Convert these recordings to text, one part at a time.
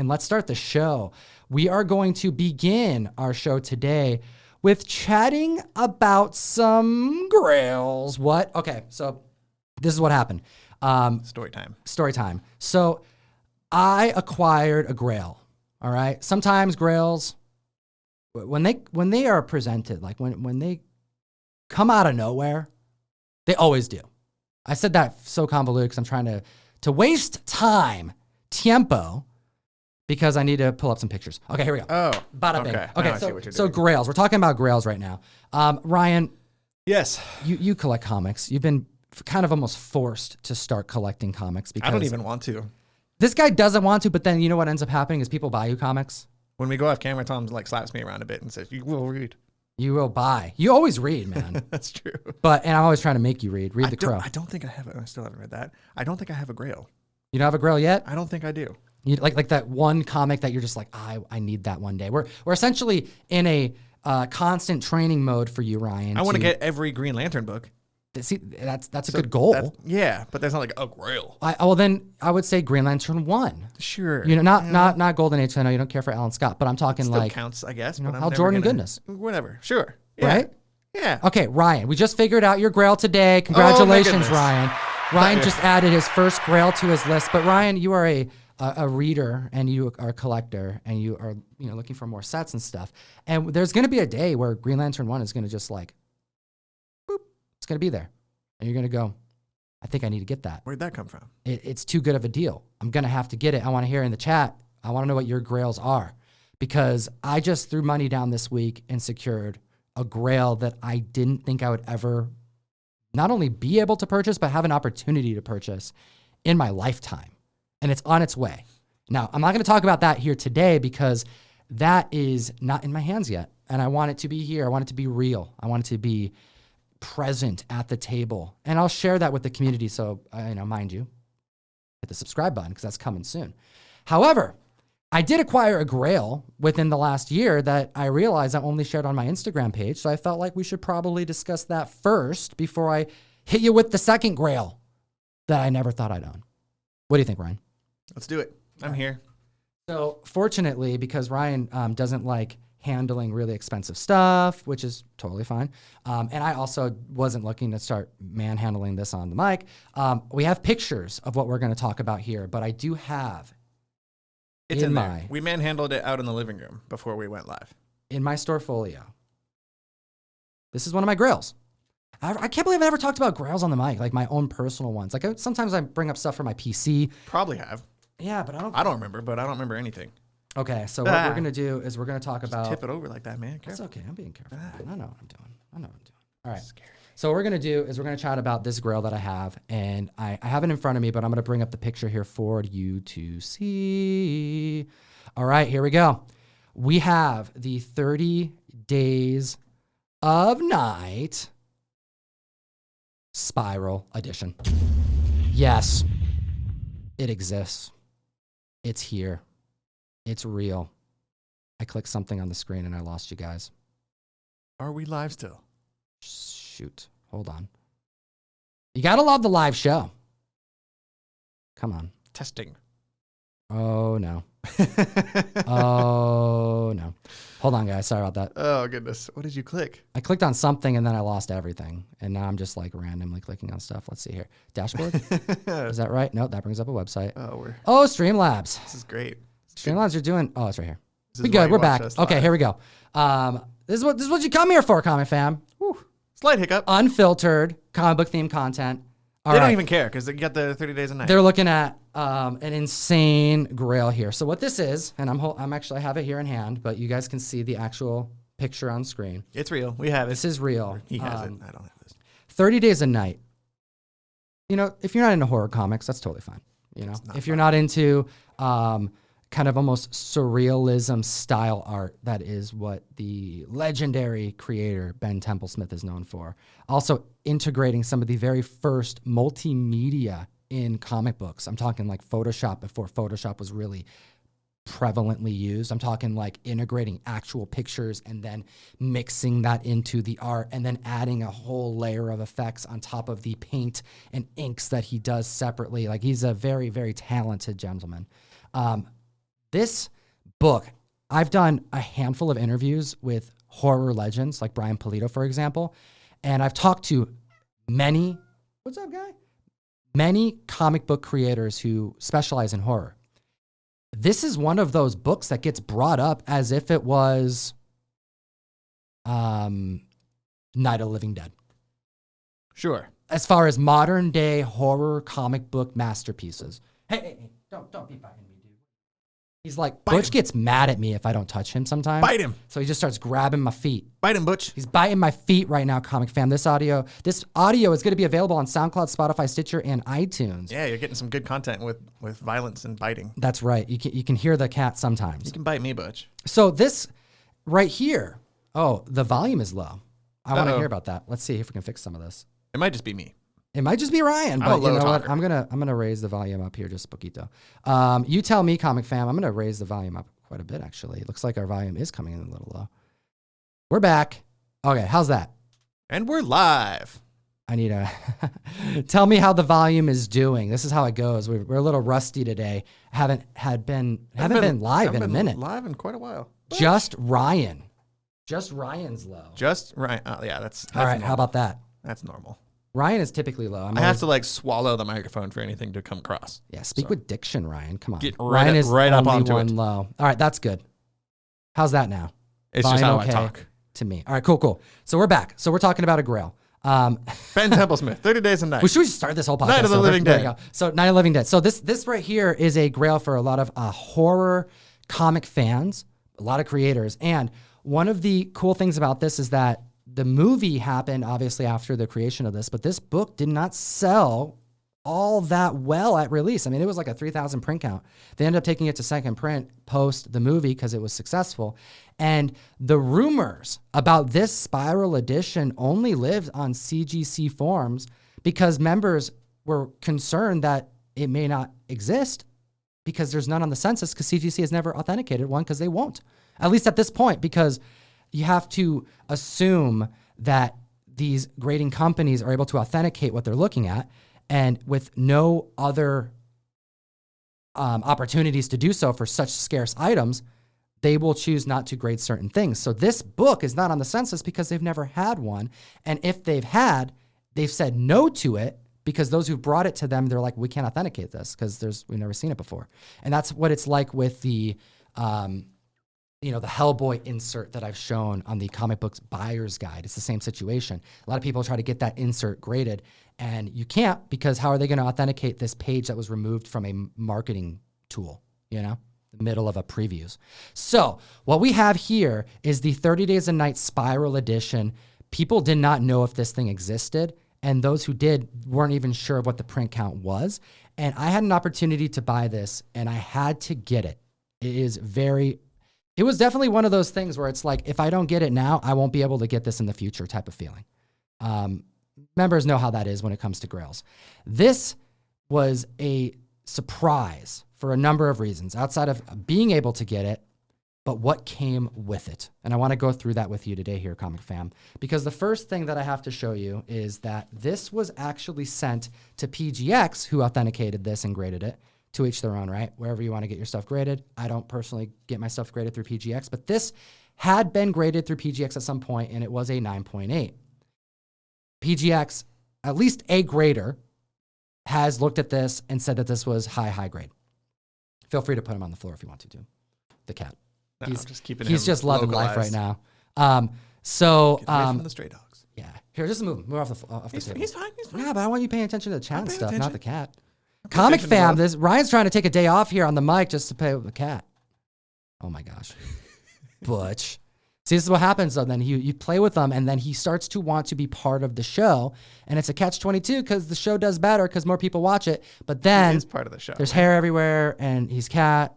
and let's start the show. We are going to begin our show today with chatting about some grails. What? Okay, so this is what happened. Story time. So I acquired a grail, all right? Sometimes grails, when they are presented, like when they come out of nowhere, they always do. I said that so convoluted because I'm trying to waste time, tiempo, because I need to pull up some pictures. Okay, here we go. Oh, Bada bing. okay. Okay, so grails. We're talking about grails right now. Ryan. Yes. You collect comics. You've been kind of almost forced to start collecting comics because I don't even want to. This guy doesn't want to, but then you know what ends up happening is people buy you comics. When we go off camera, Tom like slaps me around a bit and says, "You will read." You will buy. You always read, man. That's true. And I'm always trying to make you read. Read The Crow. I don't think I have it. I still haven't read that. I don't think I have a grail. You don't have a grail yet? I don't think I do. You like that one comic that you're just like, I need that one day. We're essentially in a constant training mode for you, Ryan. I want to get every Green Lantern book. See, that's a good goal. Yeah, but there's not like a grail. Well, then I would say Green Lantern 1. Sure. You know, not Golden Age. I know you don't care for Alan Scott, but I'm talking Still like counts, I guess. You know, but Hal Jordan goodness. Whatever. Sure. Yeah. Right? Yeah. Okay, Ryan. We just figured out your grail today. Congratulations, Oh, Ryan. Ryan just added his first grail to his list. But Ryan, you are a reader and you are a collector and you are looking for more sets and stuff. And there's going to be a day where Green Lantern 1 is going to just like, boop, it's going to be there. And you're going to go, I think I need to get that. Where'd that come from? It's too good of a deal. I'm going to have to get it. I want to hear in the chat. I want to know what your grails are because I just threw money down this week and secured a grail that I didn't think I would ever not only be able to purchase, but have an opportunity to purchase in my lifetime. And it's on its way. Now, I'm not going to talk about that here today because that is not in my hands yet. And I want it to be here. I want it to be real. I want it to be present at the table. And I'll share that with the community. So, mind you, hit the subscribe button because that's coming soon. However, I did acquire a grail within the last year that I realized I only shared on my Instagram page. So I felt like we should probably discuss that first before I hit you with the second grail that I never thought I'd own. What do you think, Ryan? Let's do it. I'm here. So fortunately, because Ryan doesn't like handling really expensive stuff, which is totally fine. And I also wasn't looking to start manhandling this on the mic. We have pictures of what we're going to talk about here, but I do have It's in there. We manhandled it out in the living room before we went live. In my storefolio. This is one of my grails. I can't believe I never talked about grails on the mic, like my own personal ones. Like sometimes I bring up stuff for my PC. Probably have. Yeah, but I don't remember, but I don't remember anything. Okay, so what we're going to do is we're going to talk about... Tip it over like that, man. That's okay. I'm being careful. I know what I'm doing. All right. So what we're going to do is we're going to chat about this grail that I have, and I have it in front of me, but I'm going to bring up the picture here for you to see. All right, here we go. We have the 30 Days of Night Spiral Edition. Yes, it exists. It's here. It's real. I clicked something on the screen and I lost you guys. Are we live still? Shoot. Hold on. You got to love the live show. Come on. Testing. Oh, no. Oh, no. Hold on, guys. Sorry about that. Oh, goodness. What did you click? I clicked on something and then I lost everything. And now I'm just like randomly clicking on stuff. Let's see here. Dashboard? Is that right? No, that brings up a website. Oh, Streamlabs. This is great. Streamlabs are doing... Oh, it's right here. We good. We're back. Okay, here we go. This is what you come here for, Comic Fam. Whew. Slight hiccup. Unfiltered comic book themed content. They don't even care because they got the 30 Days of Night. They're looking at an insane grail here. So what this is, and I'm actually, I have it here in hand, but you guys can see the actual picture on screen. It's real. We have it. This is real. He has it. I don't have this. 30 Days of Night. You know, if you're not into horror comics, that's totally fine. You know, if you're not into kind of almost surrealism style art, that is what the legendary creator Ben Templesmith is known for. Also integrating some of the very first multimedia in comic books. I'm talking like Photoshop before Photoshop was really prevalently used. I'm talking like integrating actual pictures and then mixing that into the art and then adding a whole layer of effects on top of the paint and inks that he does separately. Like he's a very, very talented gentleman. This book, I've done a handful of interviews with horror legends like Brian Pulido, for example, and I've talked to many, what's up, guy? Many comic book creators who specialize in horror. This is one of those books that gets brought up as if it was Night of the Living Dead. Sure. As far as modern day horror comic book masterpieces. Hey, don't be biting me, dude. He's like, Butch gets mad at me if I don't touch him sometimes. Bite him. So he just starts grabbing my feet. Bite him, Butch. He's biting my feet right now, Comic Fam. This audio is going to be available on SoundCloud, Spotify, Stitcher, and iTunes. Yeah, you're getting some good content with violence and biting. That's right. You can hear the cat sometimes. You can bite me, Butch. So this right here, the volume is low. I want to hear about that. Let's see if we can fix some of this. It might just be me. It might just be Ryan, but you know what? I'm gonna raise the volume up here just poquito. You tell me, Comic Fam. I'm gonna raise the volume up quite a bit, actually. It looks like our volume is coming in a little low. We're back. Okay, how's that? And we're live. I need a tell me how the volume is doing. This is how it goes. We're a little rusty today. Haven't been live in a minute. Live in quite a while. Just Ryan's low. Just Ryan. Yeah, that's all right. Normal. How about that? That's normal. Ryan is typically low. I have to like swallow the microphone for anything to come across. Yeah, speak with diction, Ryan. Come on. Ryan is right up onto one low. All right, that's good. How's that now? It's just how I talk to me. All right, cool. So we're back. So we're talking about a grail. Ben Templesmith, 30 Days a Night. We should start this whole podcast. Night of the Living Dead. So Night of the Living Dead. So this right here is a grail for a lot of horror comic fans, a lot of creators. And one of the cool things about this is that the movie happened obviously after the creation of this, but this book did not sell all that well at release. I mean, it was like a 3,000 print count. They ended up taking it to second print post the movie because it was successful. And the rumors about this spiral edition only lived on CGC forums because members were concerned that it may not exist because there's none on the census because CGC has never authenticated one because they won't, at least at this point, because you have to assume that these grading companies are able to authenticate what they're looking at, and with no other opportunities to do so for such scarce items, they will choose not to grade certain things. So this book is not on the census because they've never had one, and if they've said no to it because those who brought it to them, they're like, we can't authenticate this because we've never seen it before. And that's what it's like with the the Hellboy insert that I've shown on the comic books buyer's guide. It's the same situation. A lot of people try to get that insert graded, and you can't because how are they going to authenticate this page that was removed from a marketing tool, the middle of a previews? So what we have here is the 30 Days a Night Spiral Edition. People did not know if this thing existed, and those who did weren't even sure of what the print count was. And I had an opportunity to buy this, and I had to get it. It was definitely one of those things where it's like, if I don't get it now, I won't be able to get this in the future type of feeling. Members know how that is when it comes to grails. This was a surprise for a number of reasons outside of being able to get it, but what came with it. And I want to go through that with you today here, Comic Fam, because the first thing that I have to show you is that this was actually sent to PGX, who authenticated this and graded it. To each their own, right? Wherever you want to get your stuff graded. I don't personally get my stuff graded through PGX, but this had been graded through PGX at some point, and it was a 9.8. PGX, at least a grader, has looked at this and said that this was high grade. Feel free to put him on the floor if you want to. The cat. No, He's just loving life right now. Get away from the stray dogs. Yeah. Here, just move off the table. He's fine. Yeah, but I want you paying attention to the chat stuff, not the cat. Comic Fam, Ryan's trying to take a day off here on the mic just to play with the cat. Oh my gosh. Butch. See, this is what happens though. Then you play with him and then he starts to want to be part of the show. And it's a catch-22 because the show does better because more people watch it. But then he is part of the show. There's hair everywhere and he's cat.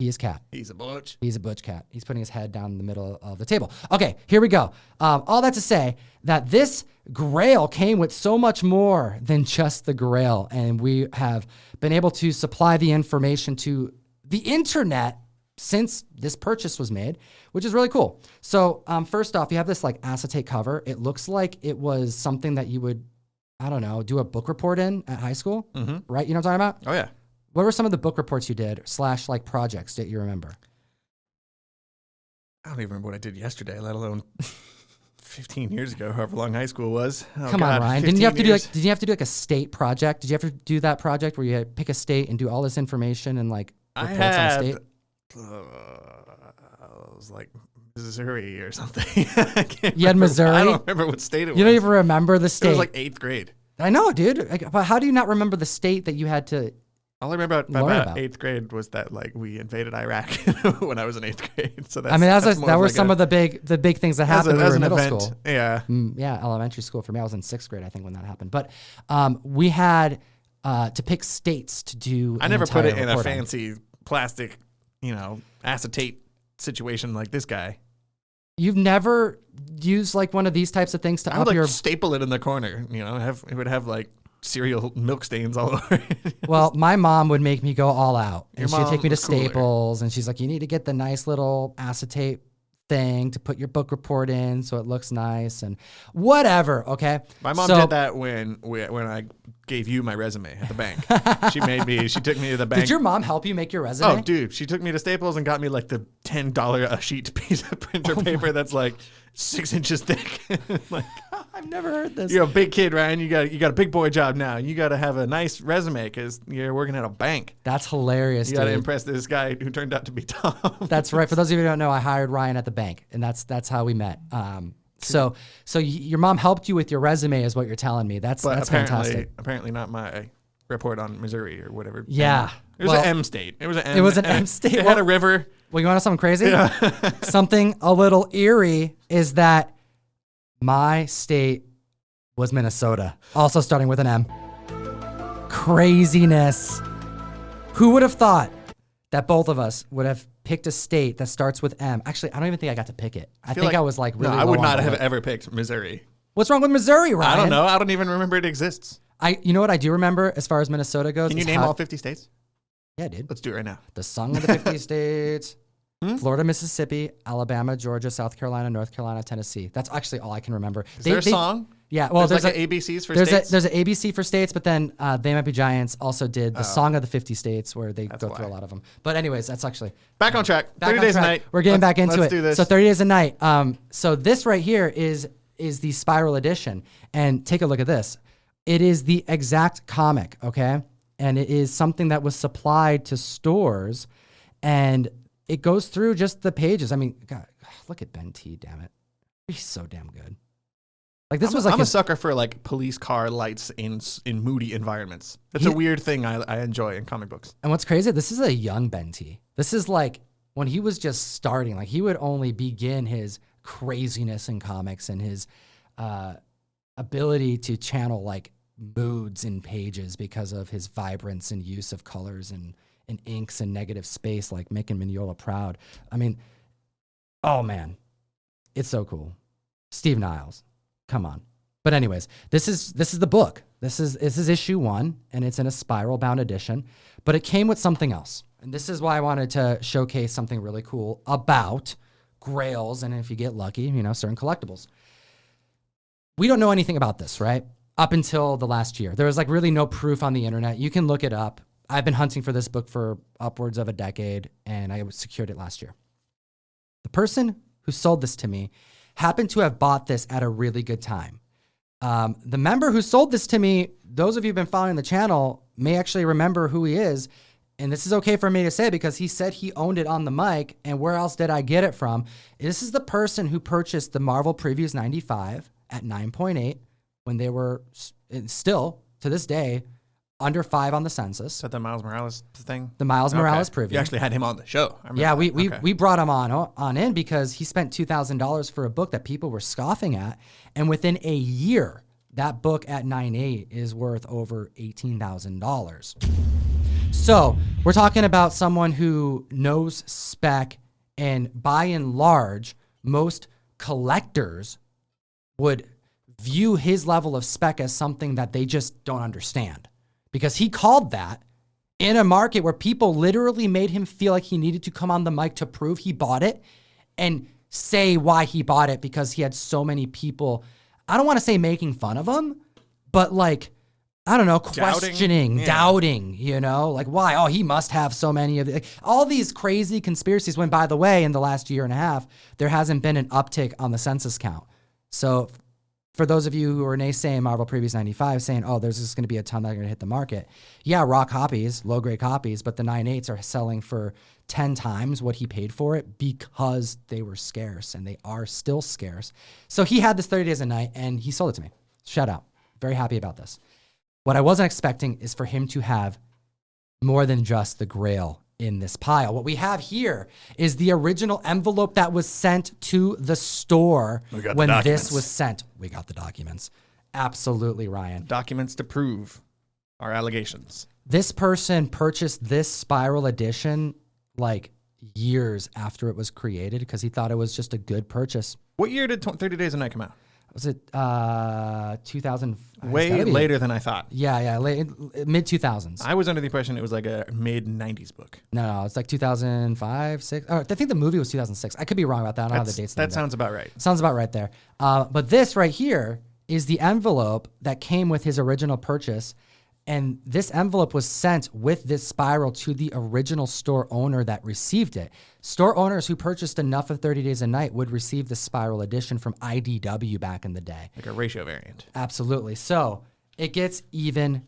He is cat. He's a butch. He's a butch cat. He's putting his head down in the middle of the table. Okay, here we go. All that to say that this grail came with so much more than just the grail. And we have been able to supply the information to the internet since this purchase was made, which is really cool. So first off, you have this like acetate cover. It looks like it was something that you would, I don't know, do a book report in at high school, right? You know what I'm talking about? Oh, yeah. What were some of the book reports you did / like projects that you remember? I don't even remember what I did yesterday, let alone 15 years ago, however long high school was. Oh, Come on, Ryan. Did you have to do like a state project? Did you ever do that project where you had to pick a state and do all this information and like reports on a state? It was like Missouri or something. You had Missouri? I don't remember what state it was. You don't even remember the state? It was like 8th grade. I know, dude. But how do you not remember the state that you had to? All I remember about 8th grade was that like we invaded Iraq when I was in 8th grade. So that were some of the big things that happened when we were in middle school. Yeah, yeah, elementary school for me. I was in 6th grade, I think, when that happened. But we had to pick states to do. I never put it in a fancy plastic, acetate situation like this guy. You've never used like one of these types of things to I would like staple it in the corner. It would have like cereal milk stains all over it. Well, my mom would make me go all out. And she'd take me to cooler. Staples, and she's like, you need to get the nice little acetate thing to put your book report in so it looks nice and whatever, okay? My mom did that when I gave you my resume at the bank. She took me to the bank. Did your mom help you make your resume? Oh, dude, she took me to Staples and got me like the $10 a sheet piece of printer paper that's like 6 inches thick. Like, I've never heard this. You're a big kid, Ryan. You got a big boy job now. You got to have a nice resume because you're working at a bank. That's hilarious. You got to impress this guy who turned out to be Tom. That's right. For those of you who don't know, I hired Ryan at the bank, and that's how we met. So your mom helped you with your resume, is what you're telling me. That's fantastic. Apparently not my report on Missouri or whatever. Yeah. It was an M state. It was an M state. It had a river. Well, you want to know something crazy? Yeah. Something a little eerie is that my state was Minnesota, also starting with an M. Craziness. Who would have thought that both of us would have picked a state that starts with M? Actually, I don't even think I got to pick it. I think I was like really I would not have ever picked Missouri. What's wrong with Missouri, Ryan? I don't know. I don't even remember it exists. You know what I do remember as far as Minnesota goes? Can you name all 50 states? Yeah, dude. Let's do it right now. The song of the 50 states. Florida, Mississippi, Alabama, Georgia, South Carolina, North Carolina, Tennessee. That's actually all I can remember. Is there a song? Yeah, well, there's like an ABCs for states? There's an ABC for states, but then They Might Be Giants also did the song of the 50 states where they go through a lot of them. But anyways, that's actually... Back on track. 30 days a night. We're getting back into it. Let's do this. So 30 days a night. So this right here is the Spiral Edition. And take a look at this. It is the exact comic, okay? And it is something that was supplied to stores, and it goes through just the pages. I mean, God, look at Ben T, damn it. He's so damn good. Like this I'm a sucker for like police car lights in moody environments. That's a weird thing I enjoy in comic books. And what's crazy, this is a young Ben T. This is like when he was just starting, like he would only begin his craziness in comics and his ability to channel like moods in pages because of his vibrance and use of colors and inks and negative space, like making Mignola proud. I mean, oh man, it's so cool. Steve Niles, come on. But anyways, this is the book. This is issue 1, and it's in a spiral bound edition, but it came with something else. And this is why I wanted to showcase something really cool about grails, and if you get lucky, certain collectibles. We don't know anything about this, right? Up until the last year. There was like really no proof on the internet. You can look it up. I've been hunting for this book for upwards of a decade, and I secured it last year. The person who sold this to me happened to have bought this at a really good time. The member who sold this to me, those of you who've been following the channel may actually remember who he is, and this is okay for me to say because he said he owned it on the mic, and where else did I get it from? This is the person who purchased the Marvel Previews 95 at 9.8 when they were still, to this day, under 5 on the census. Is that the Miles Morales thing? The Miles Morales preview. You actually had him on the show. Yeah, we brought him on in because he spent $2,000 for a book that people were scoffing at. And within a year, that book at 9.8 is worth over $18,000. So we're talking about someone who knows spec, and by and large, most collectors would view his level of spec as something that they just don't understand. Because he called that in a market where people literally made him feel like he needed to come on the mic to prove he bought it and say why he bought it, because he had so many people, I don't want to say making fun of him, but like I don't know, questioning, doubting, you know, like why? Oh, he must have so many of it. Like, all these crazy conspiracies when, by the way, in the last year and a half, there hasn't been an uptick on the census count. So for those of you who are naysaying Marvel Previews 95, saying, oh, there's just going to be a ton that are going to hit the market. Yeah, raw copies, low-grade copies, but the 9.8s are selling for 10 times what he paid for it because they were scarce, and they are still scarce. So he had this 30 days a night, and he sold it to me. Shout out. Very happy about this. What I wasn't expecting is for him to have more than just the Grail in this pile. What we have here is the original envelope that was sent to the store when this was sent. We got the documents. Absolutely, Ryan. Documents to prove our allegations. This person purchased this Spiral edition like years after it was created because he thought it was just a good purchase. What year did 30 Days a Night come out? Was it 2000? Way later than I thought. Yeah, mid 2000s. I was under the impression it was like a mid 90s book. No, it's like 2005, 6. Oh, I think the movie was 2006. I could be wrong about that. I don't have the dates. That sounds about right. Sounds about right there. But this right here is the envelope that came with his original purchase. And this envelope was sent with this spiral to the original store owner that received it. Store owners who purchased enough of 30 Days a Night would receive the spiral edition from IDW back in the day. Like a ratio variant. Absolutely. So it gets even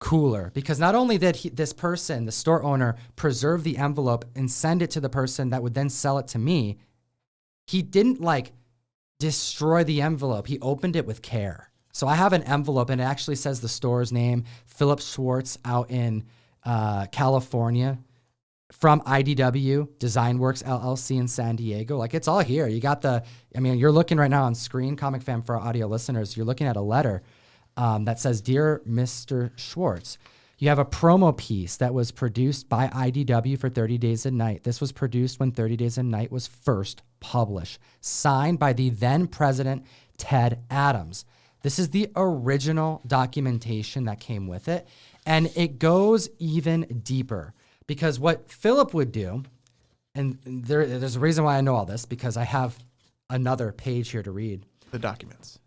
cooler because not only did this person, the store owner, preserve the envelope and send it to the person that would then sell it to me, he didn't like destroy the envelope. He opened it with care. So I have an envelope, and it actually says the store's name, Philip Schwartz out in California, from IDW, Design Works LLC in San Diego. Like, it's all here. You got you're looking right now on screen, Comic Fam, for our audio listeners. You're looking at a letter that says, Dear Mr. Schwartz, you have a promo piece that was produced by IDW for 30 Days a Night. This was produced when 30 Days a Night was first published, signed by the then president, Ted Adams. This is the original documentation that came with it, and it goes even deeper because what Philip would do, and there's a reason why I know all this, because I have another page here to read. The documents.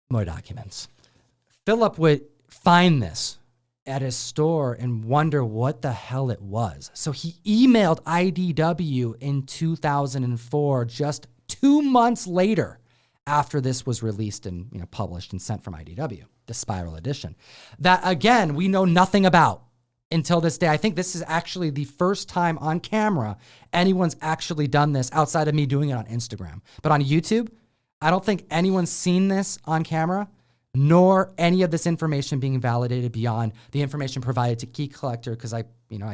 More documents. Philip would find this at his store and wonder what the hell it was. So he emailed IDW in 2004, just 2 months later, after this was released and published and sent from IDW, the Spiral Edition, that again we know nothing about until this day. I think this is actually the first time on camera anyone's actually done this outside of me doing it on Instagram. But on YouTube, I don't think anyone's seen this on camera, nor any of this information being validated beyond the information provided to Key Collector, because I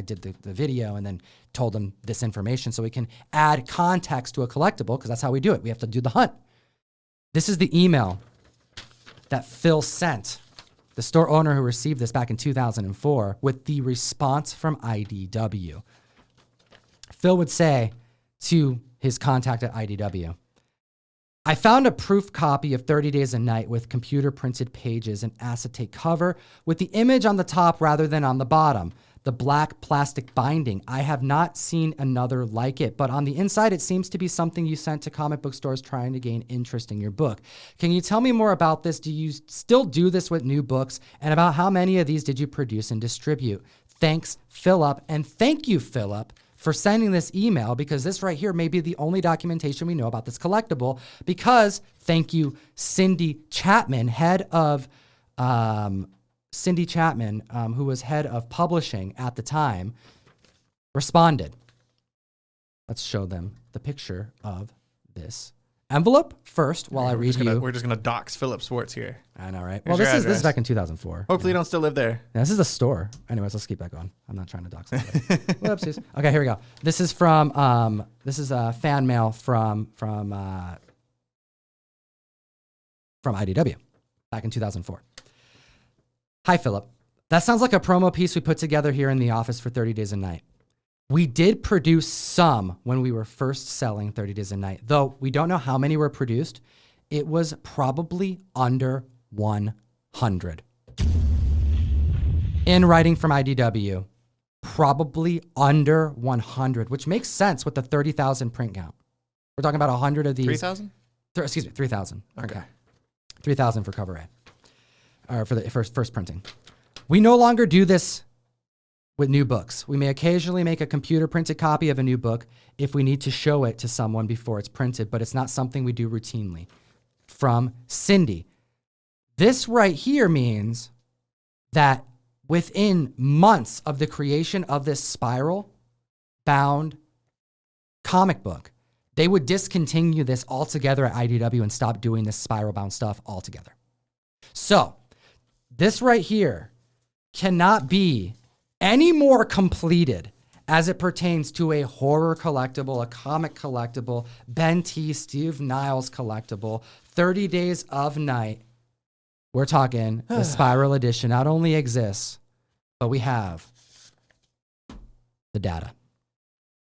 did the video and then told them this information so we can add context to a collectible, because that's how we do it. We have to do the hunt. This is the email that Phil sent, the store owner who received this back in 2004, with the response from IDW. Phil would say to his contact at IDW, I found a proof copy of 30 Days a Night with computer printed pages and acetate cover with the image on the top rather than on the bottom. The black plastic binding. I have not seen another like it, but on the inside, it seems to be something you sent to comic book stores trying to gain interest in your book. Can you tell me more about this? Do you still do this with new books? And about how many of these did you produce and distribute? Thanks, Philip. And thank you, Philip, for sending this email, because this right here may be the only documentation we know about this collectible, because thank you, Cindy Chapman, who was head of publishing at the time, responded. Let's show them the picture of this envelope first while I read you. We're just going to dox Philip Schwartz here. I know, right? Well, this is back in 2004. Hopefully you don't still live there. Yeah, this is a store. Anyways, let's keep that going. I'm not trying to dox anybody. Whoopsies. Okay, here we go. This is from, this is a fan mail from IDW back in 2004. Hi, Philip. That sounds like a promo piece we put together here in the office for 30 Days a Night. We did produce some when we were first selling 30 Days a Night, though we don't know how many were produced. It was probably under 100. In writing from IDW, probably under 100, which makes sense with the 30,000 print count. We're talking about 100 of these. 3,000? 3,000. Okay. 3,000 for cover A. Or for the first printing. We no longer do this with new books. We may occasionally make a computer printed copy of a new book if we need to show it to someone before it's printed, but it's not something we do routinely. From Cindy. This right here means that within months of the creation of this spiral bound comic book, they would discontinue this altogether at IDW and stop doing this spiral bound stuff altogether. So this right here cannot be any more completed as it pertains to a horror collectible, a comic collectible, Ben T. Steve Niles collectible, 30 Days of Night. We're talking the Spiral Edition not only exists, but we have the data.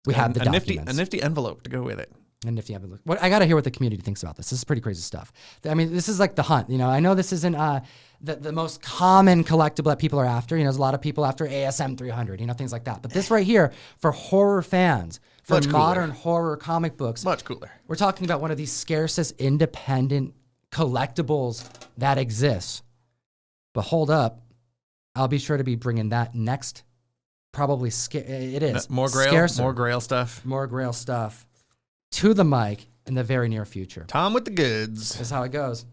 We have the documents. A nifty envelope to go with it. A nifty envelope. I got to hear what the community thinks about this. This is pretty crazy stuff. I mean, this is like the hunt. You know, I know this isn't the most common collectible that people are after. You know, there's a lot of people after ASM 300, you know, things like that. But this right here, for horror fans, for modern horror comic books. Much cooler. We're talking about one of the scarcest independent collectibles that exists. But hold up. I'll be sure to be bringing that next. Probably it is. More Grail? Scarcer. More Grail stuff? More Grail stuff to the mic in the very near future. Tom with the goods. This is how it goes.